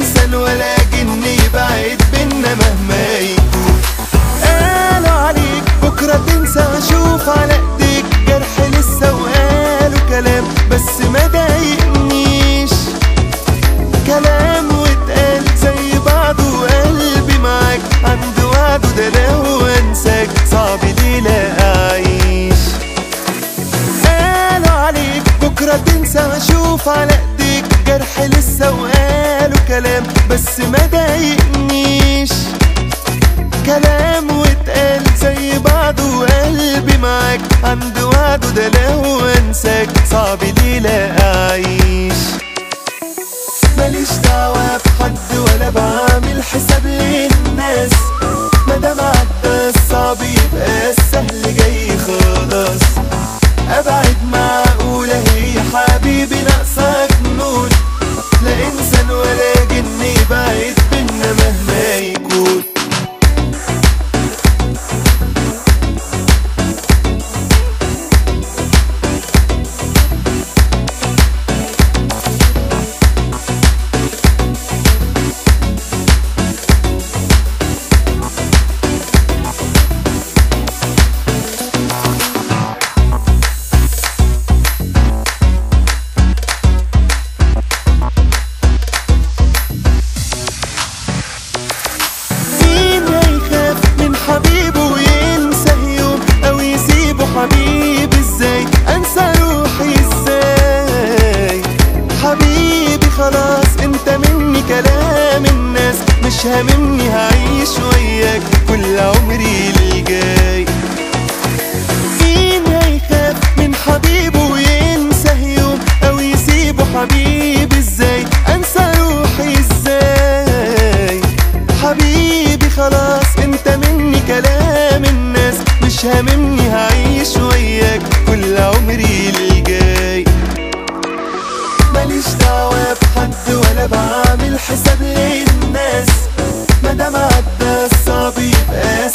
إنسان ولا جن يبعد بينا مهما يكون. قالوا عليك بكرة تنسى وأشوف على إيديك جرح لسه وقالوا كلام بس ما ضايقنيش. كلام واتقال زي بعضه وقلبي معاك عند وعده، ده لو انساك صعب ليلة أعيش. قالوا عليك بكرة تنسى وأشوف على إيديك جرح لسه وقالوا كلام بس ما ضايقنيش. كلام واتقال زي بعضه وقلبي معاك عند وعده، ده لو انساك صعب ليلة أعيش. ماليش دعوة بحد ولا بعمل حساب للناس، مادام عدى الصعب يبقى السهل جاي خلاص. أبعد معقولة هي حبيبي ناقصك نور، لا إنسان ولا جن يبعد بينا مهما يكون. حبيبي ازاي انسى روحي ازاي؟ حبيبي خلاص انت مني، كلام الناس مش هاممني، هعيش وياك كل عمري الجاي. مين هيخاف من حبيبه وينسى يوم او يسيبه؟ حبيبي ازاي انسى روحي ازاي؟ حبيبي خلاص انت مني، كلام الناس مش هاممني، هعيش وياك كل عمري الجاي. ماليش دعوة بحد ولا بعمل حساب للناس، مادام عدى الصعب يبقى